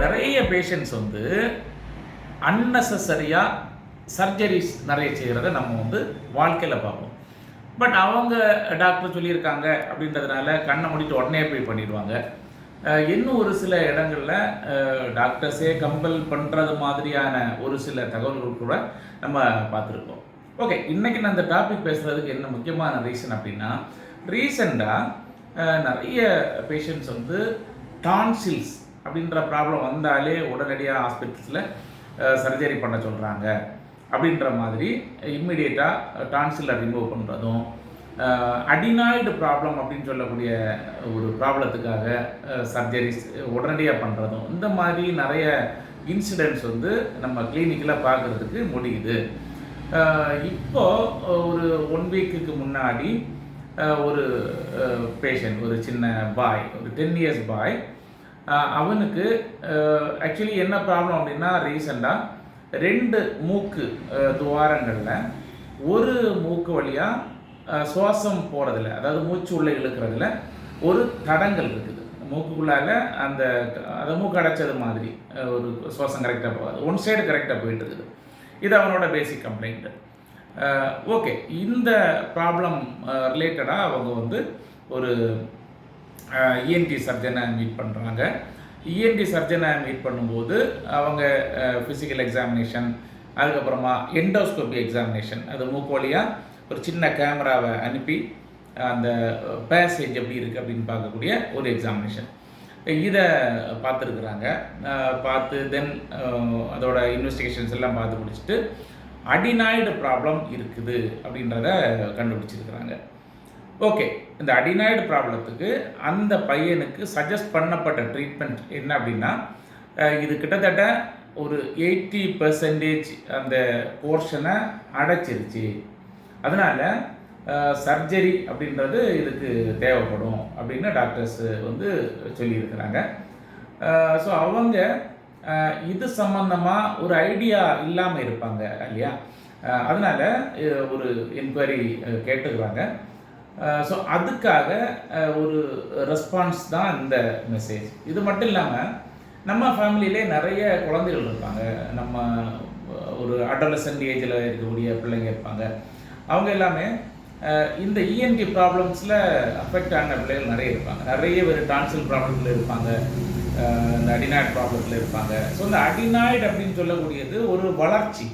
நிறைய பேஷண்ட்ஸ் வந்து அன்னெசரியாக சர்ஜரிஸ் நிறைய செய்கிறத நம்ம வந்து வாழ்க்கையில் பார்ப்போம். பட் அவங்க டாக்டர் சொல்லியிருக்காங்க அப்படின்றதுனால கண்ணை மூடிட்டு உடனே போய் பண்ணிடுவாங்க. இன்னும் ஒரு சில இடங்களில் டாக்டர்ஸே கம்பல் பண்ணுறது மாதிரியான ஒரு சில தகவல்கள் கூட நம்ம பார்த்துருக்கோம். ஓகே, இன்றைக்கி நான் இந்த டாபிக் பேசுகிறதுக்கு என்ன முக்கியமான ரீசன் அப்படின்னா, ரீசெண்டாக நிறைய பேஷண்ட்ஸ் வந்து டான்சில்ஸ் அப்படின்ற ப்ராப்ளம் வந்தாலே உடனடியாக ஹாஸ்பிட்டல்ஸில் சர்ஜரி பண்ண சொல்கிறாங்க அப்படின்ற மாதிரி இம்மிடியேட்டாக டான்சிலை ரிமூவ் பண்ணுறதும், அடினாய்டு ப்ராப்ளம் அப்படின்னு சொல்லக்கூடிய ஒரு ப்ராப்ளத்துக்காக சர்ஜரிஸ் உடனடியாக பண்ணுறதும், இந்த மாதிரி நிறைய இன்சிடென்ட்ஸ் வந்து நம்ம கிளினிக்கில் பார்க்குறதுக்கு முடியுது. இப்போது ஒரு 1 வீக்குக்கு முன்னாடி ஒரு பேஷண்ட், ஒரு சின்ன பாய், ஒரு 10 இயர்ஸ் பாய், அவனுக்கு ஆக்சுவலி என்ன ப்ராப்ளம் அப்படின்னா, ரீசெண்டாக 2 மூக்கு துவாரங்களில் ஒரு மூக்கு வழியாக சுவாசம் போகிறதில்ல, அதாவது மூச்சு உள்ளே இழுக்கிறதுல ஒரு தடங்கள் இருக்குது. மூக்குக்குள்ளால் அந்த மூக்கு அடைச்சது மாதிரி ஒரு சுவாசம் கரெக்டாக போகாது, ஒன் சைடு கரெக்டாக போயிட்டு இருக்குது. இது அவனோட பேசிக் கம்ப்ளைண்ட்டு. ஓகே, இந்த ப்ராப்ளம் ரிலேட்டடாக அவங்க வந்து ஒரு இஎன்டி சர்ஜனை மீட் பண்ணுறாங்க. இஎன்டி சர்ஜனை மீட் பண்ணும்போது அவங்க ஃபிசிக்கல் எக்ஸாமினேஷன், அதுக்கப்புறமா எண்டோஸ்கோபி எக்ஸாமினேஷன், அது மூக்கு வழியாக ஒரு சின்ன கேமராவை அனுப்பி அந்த பேசேஜ் எப்படி இருக்குது அப்படின்னு பார்க்கக்கூடிய ஒரு எக்ஸாமினேஷன், இதை பார்த்துருக்குறாங்க. பார்த்து தென் அதோட இன்வெஸ்டிகேஷன்ஸ் எல்லாம் பார்த்து முடிச்சுட்டு அடினாய்டு ப்ராப்ளம் இருக்குது அப்படின்றத கண்டுபிடிச்சிருக்கிறாங்க. ஓகே, இந்த அடினாய்டு ப்ராப்ளத்துக்கு அந்த பையனுக்கு சஜஸ்ட் பண்ணப்பட்ட ட்ரீட்மெண்ட் என்ன அப்படின்னா, இது கிட்டத்தட்ட ஒரு 80% அந்த போர்ஷனை அடைச்சிருச்சு, அதனால் சர்ஜரி அப்படின்றது இதுக்கு தேவைப்படும் அப்படின்னு டாக்டர்ஸ் வந்து சொல்லியிருக்கிறாங்க. ஸோ அவங்க இது சம்மந்தமாக ஒரு ஐடியா இல்லாமல் இருப்பாங்க இல்லையா, அதனால் ஒரு என்கொயரி கேட்டுக்கிறாங்க. ஸோ அதுக்காக ஒரு ரெஸ்பான்ஸ் தான் இந்த மெசேஜ். இது மட்டும் இல்லாமல் நம்ம ஃபேமிலியிலே நிறைய குழந்தைகள் இருப்பாங்க, நம்ம ஒரு அடோலசன்ட் ஏஜில் இருக்கக்கூடிய பிள்ளைங்க இருப்பாங்க. அவங்க எல்லாமே இந்த இஎன்டி ப்ராப்ளம்ஸில் அஃபெக்ட் ஆன பிள்ளைகள் நிறைய இருப்பாங்க. நிறைய பேர் டான்சில் ப்ராப்ளத்தில் இருப்பாங்க, இந்த அடினாய்டு ப்ராப்ளத்தில் இருப்பாங்க. ஸோ இந்த அடினாய்டு அப்படின்னு சொல்லக்கூடியது ஒரு வளர்ச்சி,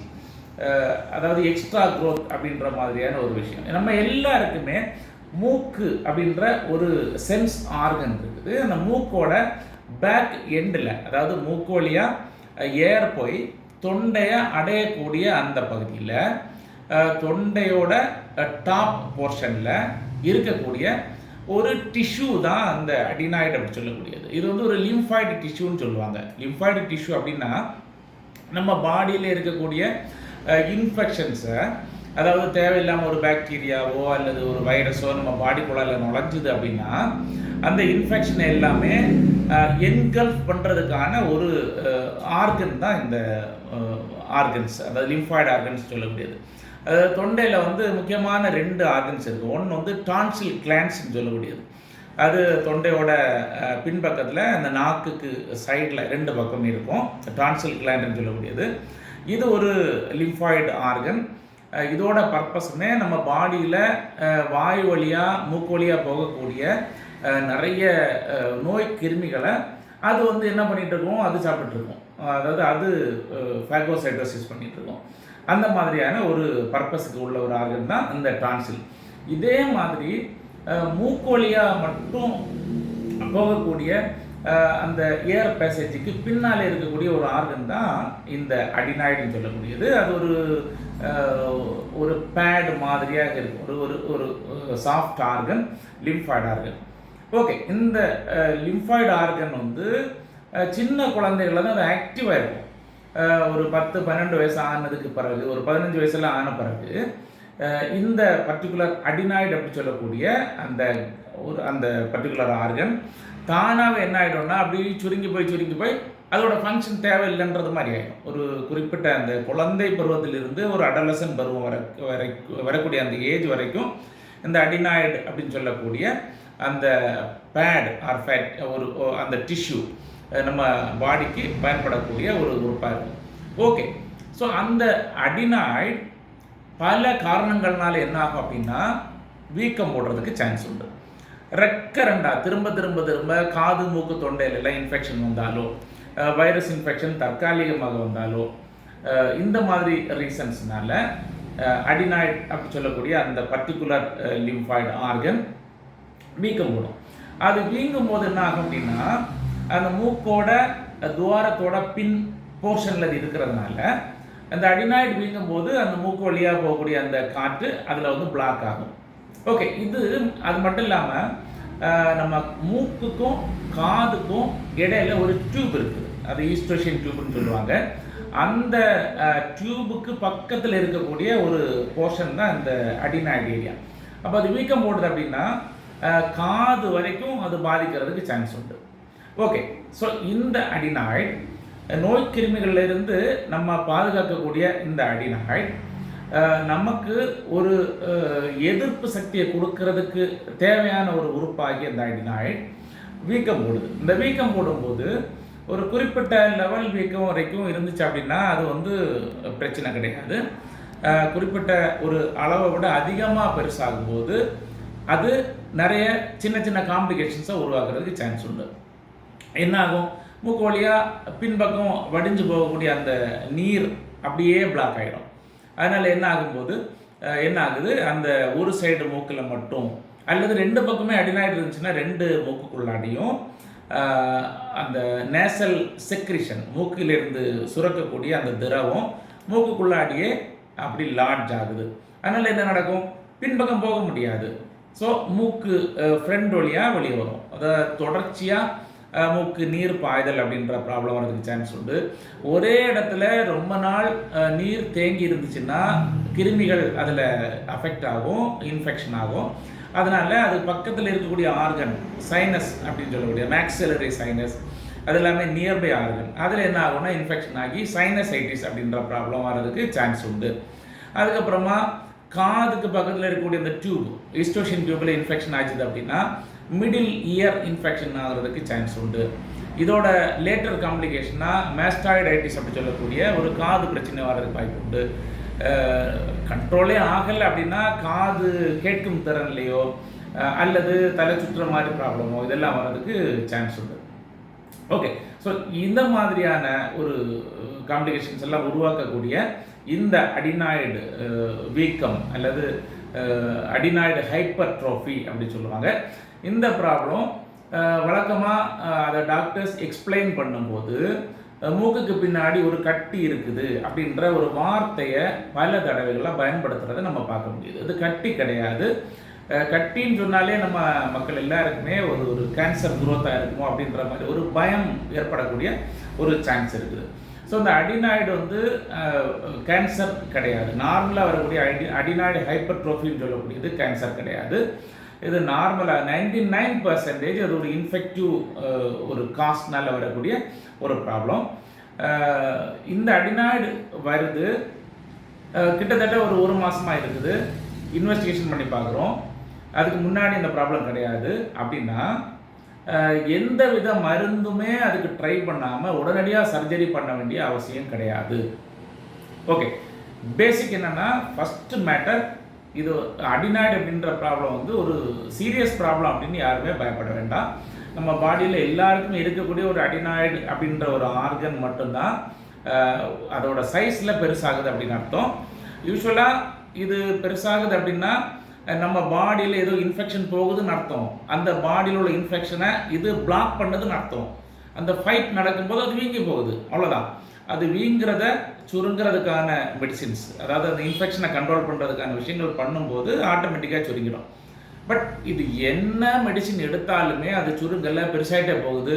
அதாவது எக்ஸ்ட்ரா க்ரோத் அப்படின்ற மாதிரியான ஒரு விஷயம். நம்ம எல்லாருக்குமே மூக்கு அப்படின்ற ஒரு சென்ஸ் ஆர்கன் இருக்குது. அந்த மூக்கோட பேக் எண்டில், அதாவது மூக்கு வழியாக ஏர் போய் தொண்டையை அடையக்கூடிய அந்த பகுதியில், தொண்டையோட டாப் போர்ஷனில் இருக்கக்கூடிய ஒரு டிஷ்யூ தான் அந்த அடினாய்டு அப்படி சொல்லக்கூடியது. இது வந்து ஒரு லிம்ஃபாய்டு டிஷ்யூன்னு சொல்லுவாங்க. லிம்ஃபாய்டு டிஷ்யூ அப்படின்னா நம்ம பாடியில் இருக்கக்கூடிய இன்ஃபெக்ஷன்ஸை, அதாவது தேவையில்லாமல் ஒரு பாக்டீரியாவோ அல்லது ஒரு வைரஸோ நம்ம பாடிக்குள்ளால நுழைஞ்சுது அப்படின்னா அந்த இன்ஃபெக்ஷன் எல்லாமே என்கல்ஃப் பண்ணுறதுக்கான ஒரு ஆர்கன் தான் இந்த ஆர்கன்ஸ், அதாவது லிம்ஃபாய்டு ஆர்கன்ஸ் சொல்லக்கூடியது. அதாவது தொண்டையில் வந்து முக்கியமான 2 ஆர்கன்ஸ் இருக்குது. ஒன்று வந்து டான்சில் கிளான்ஸ்ன்னு சொல்லக்கூடியது, அது தொண்டையோட பின்பக்கத்தில் அந்த நாக்குக்கு சைடில் 2 பக்கம் இருக்கும், டான்சில் கிளாண்டுன்னு சொல்லக்கூடியது. இது ஒரு லிம்ஃபாய்டு ஆர்கன். இதோட பர்பஸ்மே நம்ம பாடியில் வாயு வழியாக மூக்கு வழியாக போகக்கூடிய நிறைய நோய் கிருமிகளை அது வந்து என்ன பண்ணிகிட்ருக்கோம், அது சாப்பிட்டுருக்கோம், அதாவது அது ஃபேகோசைட்டோசிஸ் பண்ணிகிட்ருக்கோம். அந்த மாதிரியான ஒரு பர்பஸுக்கு உள்ள ஒரு ஆர்கன் தான் இந்த டான்சில். இதே மாதிரி மூக்கு வழியாக மட்டும் போகக்கூடிய அந்த ஏர் பேசேஜுக்கு பின்னால் இருக்கக்கூடிய ஒரு ஆர்கன் தான் இந்த அடினாய்டுன்னு சொல்லக்கூடியது. அது ஒரு பேட் மாதிரியாக இருக்கும், ஒரு soft organ, lymphoid organ. Okay, இந்த லிம்ஃபாய்டு ஆர்கன் வந்து சின்ன குழந்தைகளில் தான் அது ஆக்டிவாக இருக்கும். ஒரு 10-12 வயசு ஆனதுக்கு பிறகு, ஒரு 15 வயசுல ஆன பிறகு இந்த பர்டிகுலர் அடினாய்டு அப்படி சொல்லக்கூடிய அந்த பர்டிகுலர் ஆர்கன் தானாகவே என்ன ஆகிடும்னா அப்படி சுருங்கி போய் அதோட ஃபங்க்ஷன் தேவையில்லைன்றது மாதிரி ஆகிடும். ஒரு குறிப்பிட்ட அந்த குழந்தை பருவத்திலிருந்து ஒரு அடலசன் பருவம் வரக்கூடிய அந்த ஏஜ் வரைக்கும் இந்த அடினாய்டு அப்படின்னு சொல்லக்கூடிய அந்த பேட் ஆர் ஃபேட் அந்த டிஷ்யூ நம்ம பாடிக்கு பயன்படக்கூடிய ஒரு உறுப்பாக இருக்கும். ஓகே, ஸோ அந்த அடினாய்டு பல காரணங்கள்னால என்ன ஆகும் அப்படின்னா வீக்கம் போடுறதுக்கு சான்ஸ் உண்டு. ரெக்கரண்டாக திரும்ப திரும்ப திரும்ப காது மூக்கு தொண்டையிலெல்லாம் இன்ஃபெக்ஷன் வந்தாலோ, வைரஸ் இன்ஃபெக்ஷன் தற்காலிகமாக வந்தாலோ, இந்த மாதிரி ரீசன்ஸ்னால அடினாய்டு அப்படி சொல்லக்கூடிய அந்த பர்டிகுலர் லிம்ஃபாய்டு ஆர்கன் வீக்கம் போடும். அது வீங்கும் போது என்ன ஆகும் அப்படின்னா அந்த மூக்கோட துவாரத்தோட பின் போர்ஷனில் இருக்கிறதுனால அந்த அடினாய்டு வீங்கும் போது அந்த மூக்கு வழியாக போகக்கூடிய அந்த காற்று அதில் வந்து பிளாக் ஆகும். ஓகே, இது அது மட்டும் இல்லாமல் நம்ம மூக்குக்கும் காதுக்கும் இடையில ஒரு டியூப் இருக்குது, அது ஈஸ்ட்ரோஷியன் டியூப்னு சொல்லுவாங்க. அந்த டியூபுக்கு பக்கத்தில் இருக்கக்கூடிய ஒரு போர்ஷன் தான் இந்த அடினாய்டு ஏரியா. அப்போ அது வீக்கம் போடுது அப்படின்னா காது வரைக்கும் அது பாதிக்கிறதுக்கு சான்ஸ் உண்டு. ஓகே, ஸோ இந்த அடினாய்டு நோய் கிருமிகளிலிருந்து நம்ம பாதுகாக்கக்கூடிய இந்த அடினாய்டு நமக்கு ஒரு எதிர்ப்பு சக்தியை கொடுக்கறதுக்கு தேவையான ஒரு உறுப்பாகிய இந்த அடினாய்டு வீக்கம் போடுது. இந்த வீக்கம் போடும்போது ஒரு குறிப்பிட்ட லெவல் வீக்கம் வரைக்கும் இருந்துச்சு அப்படின்னா அது வந்து பிரச்சனை கிடையாது. குறிப்பிட்ட ஒரு அளவை விட அதிகமாக பெருசாகும்போது அது நிறைய சின்ன சின்ன காம்ப்ளிகேஷன்ஸை உருவாக்குறதுக்கு சான்ஸ் உண்டு. என்ன ஆகும், மூக்கு வழியாக பின்பக்கம் வடிஞ்சு போகக்கூடிய அந்த நீர் அப்படியே பிளாக் ஆகிடும். அதனால் என்ன ஆகும்போது என்ன ஆகுது, அந்த ஒரு சைடு மூக்கில் மட்டும் அல்லது ரெண்டு பக்கமே அடினாய்டு இருந்துச்சுன்னா ரெண்டு மூக்குக்குள்ளாடியும் அந்த நேசல் செக்ரிஷன் மூக்கிலிருந்து சுரக்கக்கூடிய அந்த திரவம் மூக்குக்குள்ளாடியே அப்படி லாட்ஜ் ஆகுது. அதனால் என்ன நடக்கும், பின்பக்கம் போக முடியாது. ஸோ மூக்கு ஃப்ரண்ட் வழியாக வெளியே வரும். அதை தொடர்ச்சியாக மூக்கு நீர் பாய்தல் அப்படின்ற ப்ராப்ளம் வரதுக்கு சான்ஸ் உண்டு. ஒரே இடத்துல ரொம்ப நாள் நீர் தேங்கி இருந்துச்சுன்னா கிருமிகள் அதில் அஃபெக்ட் ஆகும், இன்ஃபெக்ஷன் ஆகும். அதனால் அது பக்கத்தில் இருக்கக்கூடிய ஆர்கன் சைனஸ் அப்படின்னு சொல்லக்கூடிய மேக்ஸிலரி சைனஸ் அது எல்லாமே நியர்பை ஆர்கன் அதில் என்ன ஆகும்னா இன்ஃபெக்ஷன் ஆகி சைனசைட்டிஸ் அப்படின்ற ப்ராப்ளம் வர்றதுக்கு சான்ஸ் உண்டு. அதுக்கப்புறமா காதுக்கு பக்கத்தில் இருக்கக்கூடிய இந்த டியூப் ஈஸ்ட்ரோஷியன் டியூப்பில் இன்ஃபெக்ஷன் ஆச்சுது அப்படின்னா மிடில் இயர் இன்ஃபெக்ஷன் ஆகிறதுக்கு சான்ஸ் உண்டு. இதோட லேட்டர் காம்ப்ளிகேஷனாக மேஸ்டாய்டைட்டிஸ் அப்படி சொல்லக்கூடிய ஒரு காது பிரச்சனை வர்றதுக்கு வாய்ப்பு உண்டு. கண்ட்ரோலே ஆகலை அப்படின்னா காது கேட்கும் திறன்லையோ அல்லது தலை சுற்றுற மாதிரி ப்ராப்ளமோ இதெல்லாம் வர்றதுக்கு சான்ஸ் உண்டு. ஓகே, ஸோ இந்த மாதிரியான ஒரு காம்ப்ளிகேஷன்ஸ் எல்லாம் உருவாக்கக்கூடிய இந்த அடினாய்டு வீக்கம் அல்லது அடினாய்டு ஹைப்பர்ட்ரோஃபி அப்படி சொல்லுவாங்க. இந்த ப்ராப்ளம் வழக்கமாக அதை டாக்டர்ஸ் எக்ஸ்பிளைன் பண்ணும்போது மூக்குக்கு பின்னாடி ஒரு கட்டி இருக்குது அப்படின்ற ஒரு வார்த்தையை பல தடவைகளாக பயன்படுத்துகிறத நம்ம பார்க்க முடியுது. அது கட்டி கிடையாது. கட்டின்னு சொன்னாலே நம்ம மக்கள் எல்லாருக்குமே ஒரு கேன்சர் குரோத்தாக இருக்குமோ அப்படின்ற மாதிரி ஒரு பயம் ஏற்படக்கூடிய ஒரு சான்ஸ் இருக்குது. ஸோ இந்த அடினாய்டு வந்து கேன்சர் கிடையாது. நார்மலாக வரக்கூடிய அடினாய்டு ஹைப்பர்ட்ரோஃபின்னு சொல்லக்கூடியது கேன்சர் கிடையாது. இது நார்மலாக 99% அது ஒரு இன்ஃபெக்டிவ் ஒரு காஸ்ட்னால் வரக்கூடிய ஒரு ப்ராப்ளம். இந்த அடினாய்டு வருது கிட்டத்தட்ட ஒரு மாதமாக இருக்குது. இன்வெஸ்டிகேஷன் பண்ணி பார்க்குறோம். அதுக்கு முன்னாடி இந்த ப்ராப்ளம் கிடையாது. அப்படின்னா எந்த வித மருந்துமே அதுக்கு ட்ரை பண்ணாமல் உடனடியாக சர்ஜரி பண்ண வேண்டிய அவசியம் கிடையாது. ஓகே, பேசிக் என்னென்னா ஃபஸ்ட்டு மேட்டர் இது அடினாய்டு அப்படின்ற ப்ராப்ளம் வந்து ஒரு சீரியஸ் ப்ராப்ளம் அப்படின்னு யாருமே பயப்பட வேண்டாம். நம்ம பாடியில் எல்லாருக்குமே இருக்கக்கூடிய ஒரு அடினாய்டு அப்படின்ற ஒரு ஆர்கன் மட்டும்தான் அதோட சைஸில் பெருசாகுது அப்படின்னு அர்த்தம். யூஸ்வலாக இது பெருசாகுது அப்படின்னா நம்ம பாடியில் ஏதோ இன்ஃபெக்ஷன் போகுதுன்னு அர்த்தம். அந்த பாடியில் உள்ள இன்ஃபெக்ஷனை இது பிளாக் பண்ணதுன்னு அர்த்தம். அந்த ஃபைட் நடக்கும்போது அது வீங்கி போகுது, அவ்வளோதான். அது வீங்கிறத சுருங்கிறதுக்கான மெடிசின்ஸ், அதாவது அந்த இன்ஃபெக்ஷனை கண்ட்ரோல் பண்ணுறதுக்கான விஷயங்கள் பண்ணும்போது ஆட்டோமேட்டிக்காக சுருங்கிடும். பட் இது என்ன மெடிசின் எடுத்தாலுமே அது சுருங்கலை, பெருசாகிட்டே போகுது,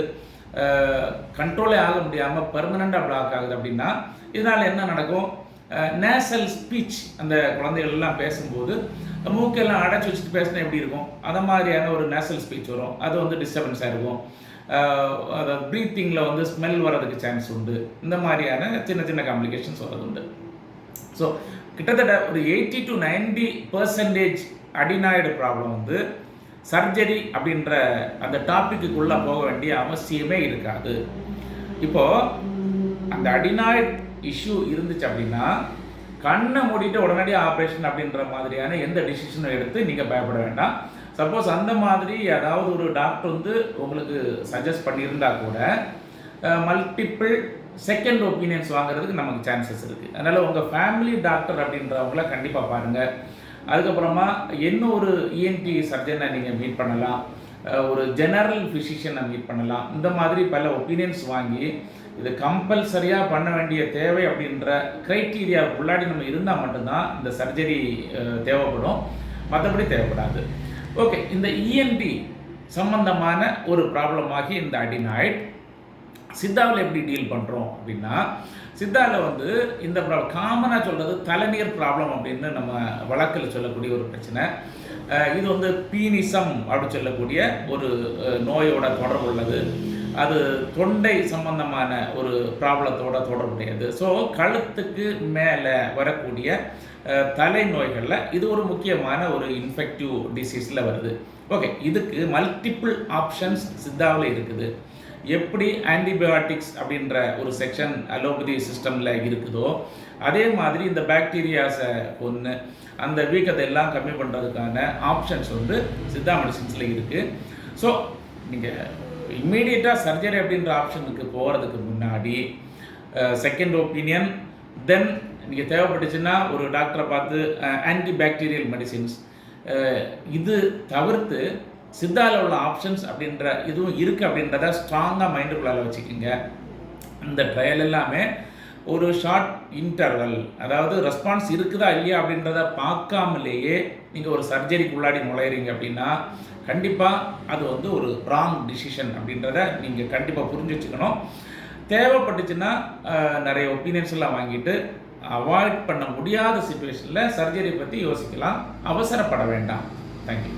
கண்ட்ரோலே ஆக முடியாமல் பெர்மனண்ட்டாக பிளாக் ஆகுது அப்படின்னா இதனால் என்ன நடக்கும், நேசல் ஸ்பீச் அந்த குழந்தைகள்லாம் பேசும்போது மூக்கெல்லாம் அடைச்சி வச்சுட்டு பேசினா எப்படி இருக்கும், அந்த மாதிரியான ஒரு நேசல் ஸ்பீச் வரும். அது வந்து டிஸ்டர்பன்ஸாக இருக்கும். அதை ப்ரீத்திங்கில் வந்து ஸ்மெல் வர்றதுக்கு சான்ஸ் உண்டு. இந்த மாதிரியான சின்ன சின்ன காம்ப்ளிகேஷன்ஸ் வர்றது உண்டு. ஸோ கிட்டத்தட்ட ஒரு 80 to 90% அடினாய்டு ப்ராப்ளம் வந்து சர்ஜரி அப்படின்ற அந்த டாப்பிக்குள்ளே போக வேண்டிய அவசியமே இருக்காது. இப்போது அந்த அடினாய்ட் இஷ்யூ இருந்துச்சு அப்படின்னா கண்ணை மூடிட்டு உடனடியாக ஆப்ரேஷன் அப்படின்ற மாதிரியான எந்த டிசிஷனும் எடுத்து நீங்கள் பயப்பட வேண்டாம். சப்போஸ் அந்த மாதிரி ஏதாவது ஒரு டாக்டர் வந்து உங்களுக்கு சஜஸ்ட் பண்ணியிருந்தா கூட மல்டிப்பிள் செகண்ட் ஒப்பீனியன்ஸ் வாங்குறதுக்கு நமக்கு சான்சஸ் இருக்குது. அதனால் உங்கள் ஃபேமிலி டாக்டர் அப்படின்றவங்கள கண்டிப்பாக பாருங்கள். அதுக்கப்புறமா இன்னொரு இஎன்டி சர்ஜனை நீங்கள் மீட் பண்ணலாம், ஒரு ஜெனரல் ஃபிசிஷியனை மீட் பண்ணலாம். இந்த மாதிரி பல ஒப்பீனியன்ஸ் வாங்கி இது கம்பல்சரியாக பண்ண வேண்டிய தேவை அப்படின்ற க்ரைட்டீரியா உள்ளாடி நம்ம இருந்தால் மட்டும்தான் இந்த சர்ஜரி தேவைப்படும், மற்றபடி தேவைப்படாது. ஓகே, இந்த இஎன்டி சம்பந்தமான ஒரு ப்ராப்ளமாகி இந்த அடினாய்ட் சித்தாவில் எப்படி டீல் பண்ணுறோம் அப்படின்னா, சித்தாவில் வந்து இந்த காமனாக சொல்கிறது தலைநீர் ப்ராப்ளம் அப்படின்னு நம்ம வழக்கில் சொல்லக்கூடிய ஒரு பிரச்சனை. இது வந்து பீனிசம் அப்படின்னு சொல்லக்கூடிய ஒரு நோயோட தொடர்பு உள்ளது. அது தொண்டை சம்பந்தமான ஒரு ப்ராப்ளத்தோட தொடர்புடையது. ஸோ கழுத்துக்கு மேலே வரக்கூடிய தலை நோய்களில் இது ஒரு முக்கியமான ஒரு இன்ஃபெக்டிவ் டிசீஸில் வருது. ஓகே, இதுக்கு மல்டிபிள் ஆப்ஷன்ஸ் சித்தாவில் இருக்குது. எப்படி ஆன்டிபயோட்டிக்ஸ் அப்படின்ற ஒரு செக்ஷன் அலோபதி சிஸ்டமில் இருக்குதோ அதே மாதிரி இந்த பாக்டீரியாஸை கொன்று அந்த வீக்கத்தை எல்லாம் கம்மி பண்ணுறதுக்கான ஆப்ஷன்ஸ் வந்து சித்தா மெடிசின்ஸில் இருக்குது. ஸோ நீங்கள் இம்மீடியட்டாக சர்ஜரி அப்படின்ற ஆப்ஷனுக்கு போகிறதுக்கு முன்னாடி செகண்ட் ஒப்பீனியன், தென் நீங்கள் தேவைப்பட்டுச்சுன்னா ஒரு டாக்டரை பார்த்து ஆன்டிபாக்டீரியல் மெடிசின்ஸ், இது தவிர்த்து சித்தாவில் உள்ள ஆப்ஷன்ஸ் அப்படின்ற இதுவும் இருக்குது அப்படின்றத ஸ்ட்ராங்காக மைண்டுக்குள்ளால் வச்சுக்கோங்க. இந்த ட்ரையல் எல்லாமே ஒரு ஷார்ட் இன்டர்வல், அதாவது ரெஸ்பான்ஸ் இருக்குதா இல்லையா அப்படின்றத பார்க்காமலேயே நீங்கள் ஒரு சர்ஜரிக்குள்ளாடி நுழையிறீங்க அப்படின்னா கண்டிப்பாக அது வந்து ஒரு ராங் டிசிஷன் அப்படின்றத நீங்கள் கண்டிப்பாக புரிஞ்சு வச்சுக்கணும். தேவைப்பட்டுச்சுன்னா நிறைய ஒப்பீனியன்ஸ் எல்லாம் வாங்கிட்டு அவாய்ட் பண்ண முடியாத சிச்சுவேஷனில் சர்ஜரி பற்றி யோசிக்கலாம். அவசரப்பட வேண்டாம். தேங்க்யூ.